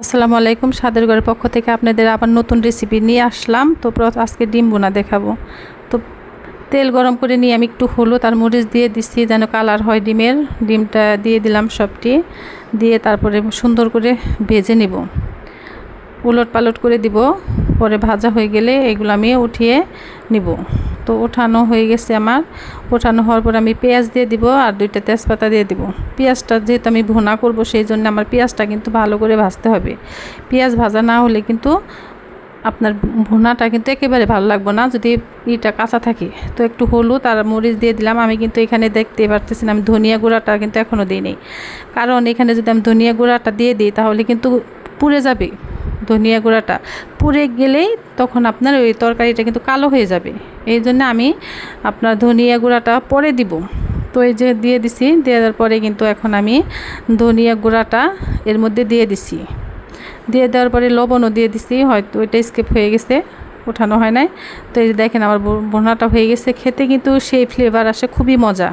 আসসালামু আলাইকুম, স্বাদের ঘরের পক্ষ থেকে আপনাদের আবার নতুন রেসিপি নিয়ে আসলাম। তো আজকে ডিম বোনা দেখাবো। তো তেল গরম করে নিয়ে আমি একটু হলুদ আর মরিচ দিয়ে দিচ্ছি যেন কালার হয় ডিমের। ডিমটা দিয়ে দিলাম সবটি, দিয়ে তারপরে সুন্দর করে ভেজে নিব, উলট পালট করে দিব। পরে ভাজা হয়ে গেলে এগুলো আমি উঠিয়ে নিব। তো ওঠানো হয়ে গেছে আমার। ওঠানো হওয়ার পর আমি পেঁয়াজ দিয়ে দিব আর 2টা তেজপাতা দিয়ে দিব। পেঁয়াজটা যেহেতু আমি ভুনা করব সেই জন্য আমার পেঁয়াজটা কিন্তু ভালো করে ভাজতে হবে। পেঁয়াজ ভাজা না হলে কিন্তু আপনার ভুনাটা কিন্তু একেবারে ভালো লাগবে না যদি এটা কাঁচা থাকে। তো একটু হলুদ আর মরিচ দিয়ে দিলাম। আমি কিন্তু এখানে দেখতে পারতেছি না, আমি ধনিয়া গুঁড়াটা কিন্তু এখনও দিই নেই, কারণ এখানে যদি আমি ধনিয়া গুঁড়াটা দিয়ে দিই তাহলে কিন্তু পুড়ে যাবে। ধনিয়া গুঁড়াটা পুড়ে গেলেই তখন আপনার ওই তরকারিটা কিন্তু কালো হয়ে যাবে। এই জন্য আমি আপনার ধনিয়া গুঁড়াটা পরে দিব। তো এই যে দিয়ে দিছি, দেওয়ার পরে কিন্তু এখন আমি ধনিয়া গুঁড়াটা এর মধ্যে দিয়ে দিছি। দিয়ে দেওয়ার পরে লবণও দিয়ে দিছি, হয়তো ওইটা স্কিপ হয়ে গেছে, ওঠানো হয় নাই। তো এই যে দেখেন আমার ভুনাটা হয়ে গেছে, খেতে কিন্তু সেই ফ্লেভার আসে, খুবই মজা।